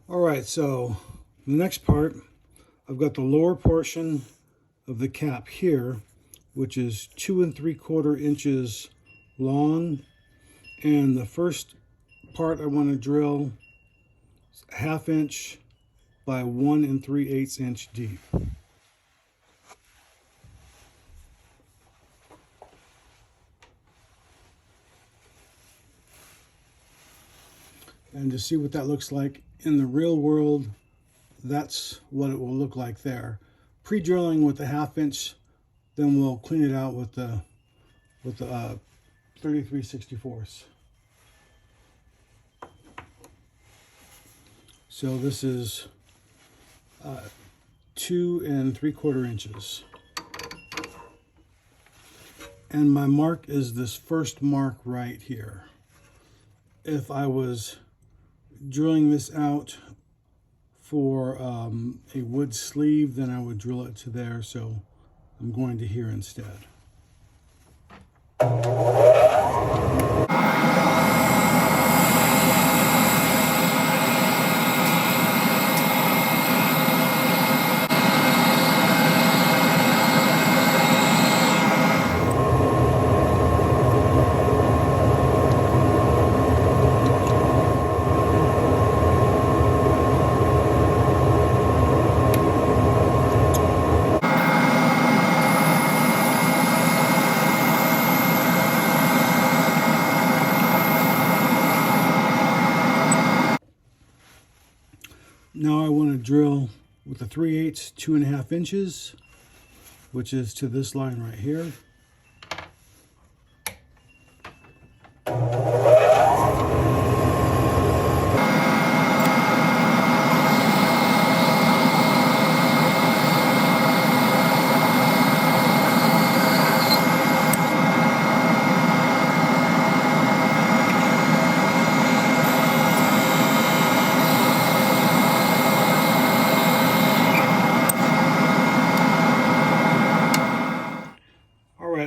All right, so the next part, I've got the lower portion of the cap here, which is 2 3/4 inches long, and the first part I want to drill is 1/2 inch by 1 3/8 inch deep. And to see what that looks like in the real world, that's what it will look like there. Pre-drilling with the 1/2 inch, then we'll clean it out with the 33/64. So this is 2 3/4 inches. And my mark is this first mark right here. If I was drilling this out for a wood sleeve, then I would drill it to there, so I'm going to here instead. Now I want to drill with a 3/8, 2 1/2 inches, which is to this line right here.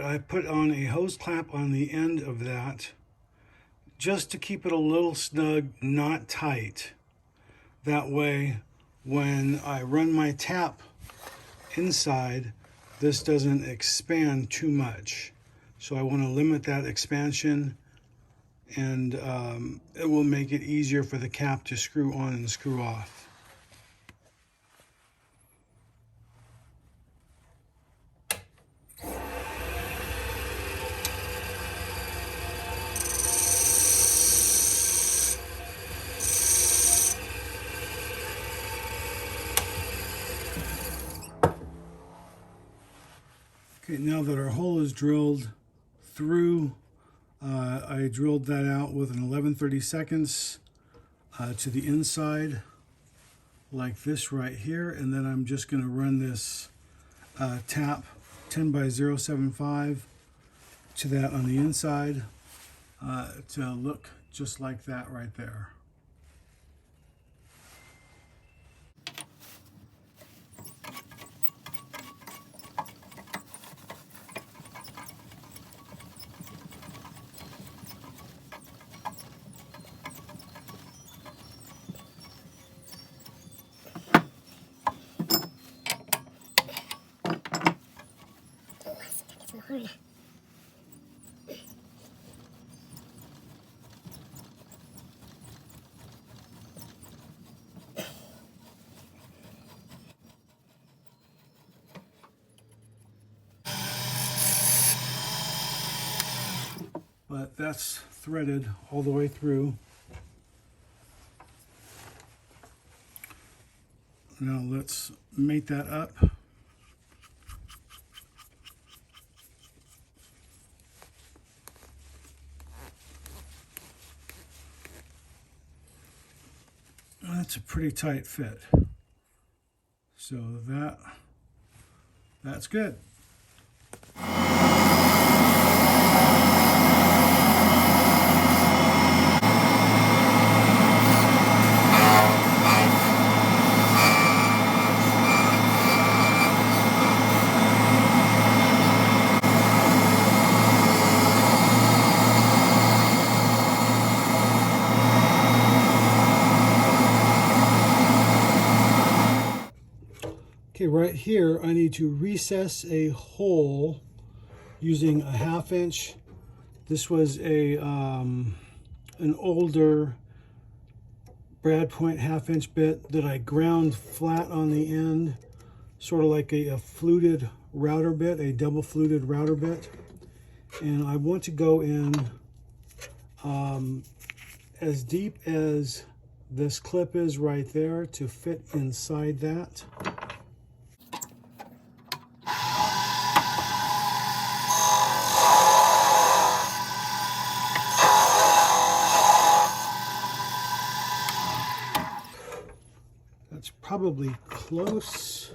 I put on a hose clamp on the end of that just to keep it a little snug, not tight. That way, when I run my tap inside, this doesn't expand too much. So I want to limit that expansion, and it will make it easier for the cap to screw on and screw off. Okay, now that our hole is drilled through, I drilled that out with an 11/32 to the inside, like this right here, and then I'm just going to run this tap 10 by 0.75 to that on the inside to look just like that right there. But that's threaded all the way through. Now let's mate that up. That's a pretty tight fit. So that's good. Okay, right here I need to recess a hole using a 1/2 inch. This was an older brad point 1/2 inch bit that I ground flat on the end, sort of like a fluted router bit, a double fluted router bit. And I want to go in as deep as this clip is right there to fit inside that. That's probably close.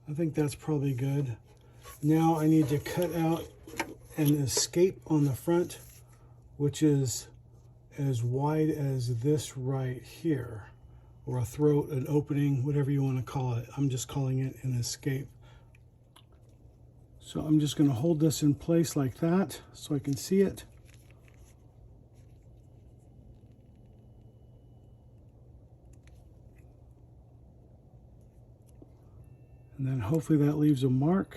I think that's probably good. Now I need to cut out an escape on the front, which is as wide as this right here, or a throat, an opening, whatever you want to call it. I'm just calling it an escape. So I'm just going to hold this in place like that so I can see it. And then hopefully that leaves a mark,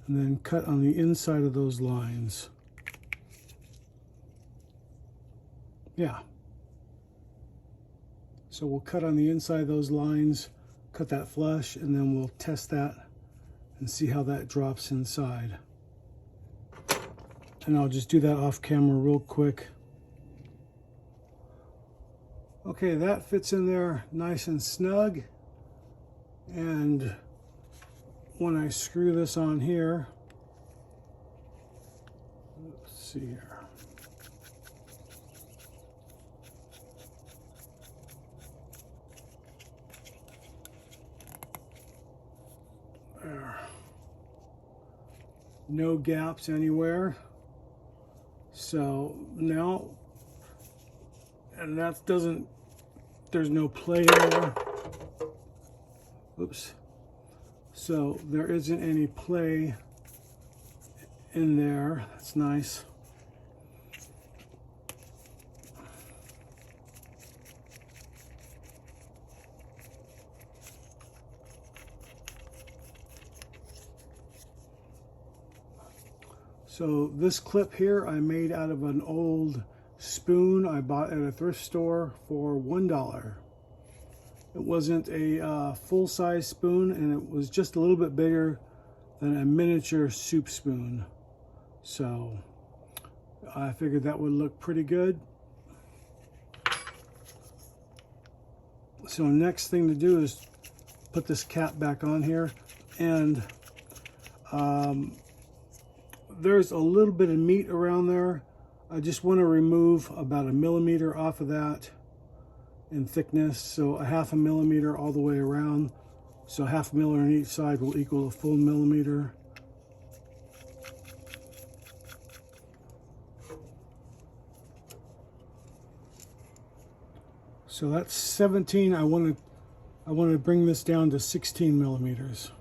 and then cut on the inside of those lines. Yeah. So we'll cut on the inside of those lines, cut that flush, and then we'll test that and see how that drops inside. And I'll just do that off camera real quick. Okay, that fits in there nice and snug. And when I screw this on here, let's see here. There. No gaps anywhere. So now, and that doesn't, there's no play there. Oops. So there isn't any play in there. That's nice. So this clip here I made out of an old spoon I bought at a thrift store for $1. It wasn't a full-size spoon, and it was just a little bit bigger than a miniature soup spoon. So I figured that would look pretty good. So next thing to do is put this cap back on here, and there's a little bit of meat around there. I just want to remove about 1 millimeter off of that in thickness, so a 1/2 millimeter all the way around. So 1/2 millimeter on each side will equal a full millimeter. So that's 17. I want to bring this down to 16 millimeters.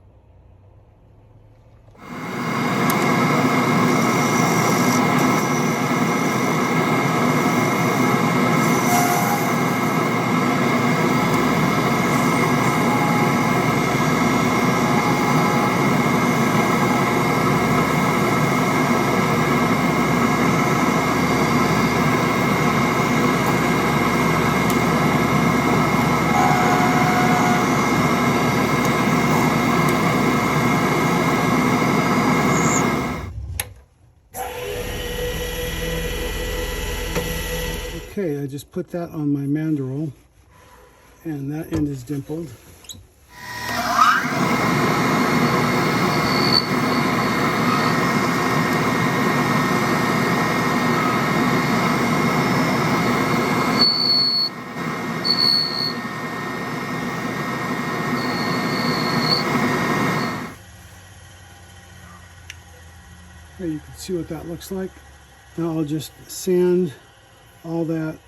Okay, I just put that on my mandrel, and that end is dimpled. There you can see what that looks like. Now I'll just sand all that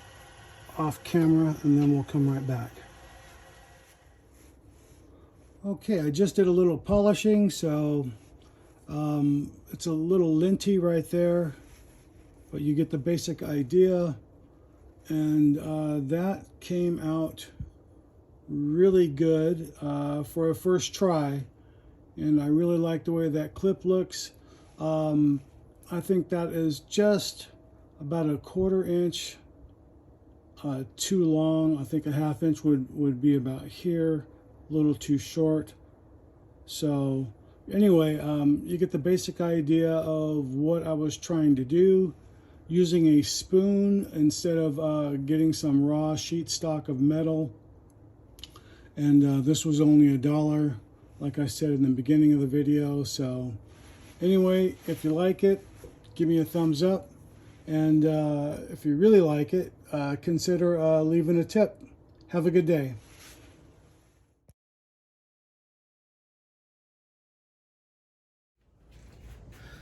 off camera, and then we'll come right back. Okay, I just did a little polishing, so it's a little linty right there, but you get the basic idea. And that came out really good for a first try, and I really like the way that clip looks. I think that is just about a 1/4 inch too long. I think a 1/2 inch would be about here, a little too short. So anyway, you get the basic idea of what I was trying to do. Using a spoon instead of getting some raw sheet stock of metal. And this was only $1, like I said in the beginning of the video. So anyway, if you like it, give me a thumbs up. And if you really like it, consider leaving a tip. Have a good day.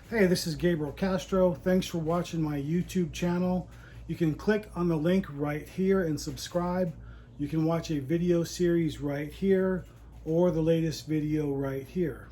Hey, this is Gabriel Castro. Thanks for watching my YouTube channel. You can click on the link right here and subscribe. You can watch a video series right here or the latest video right here.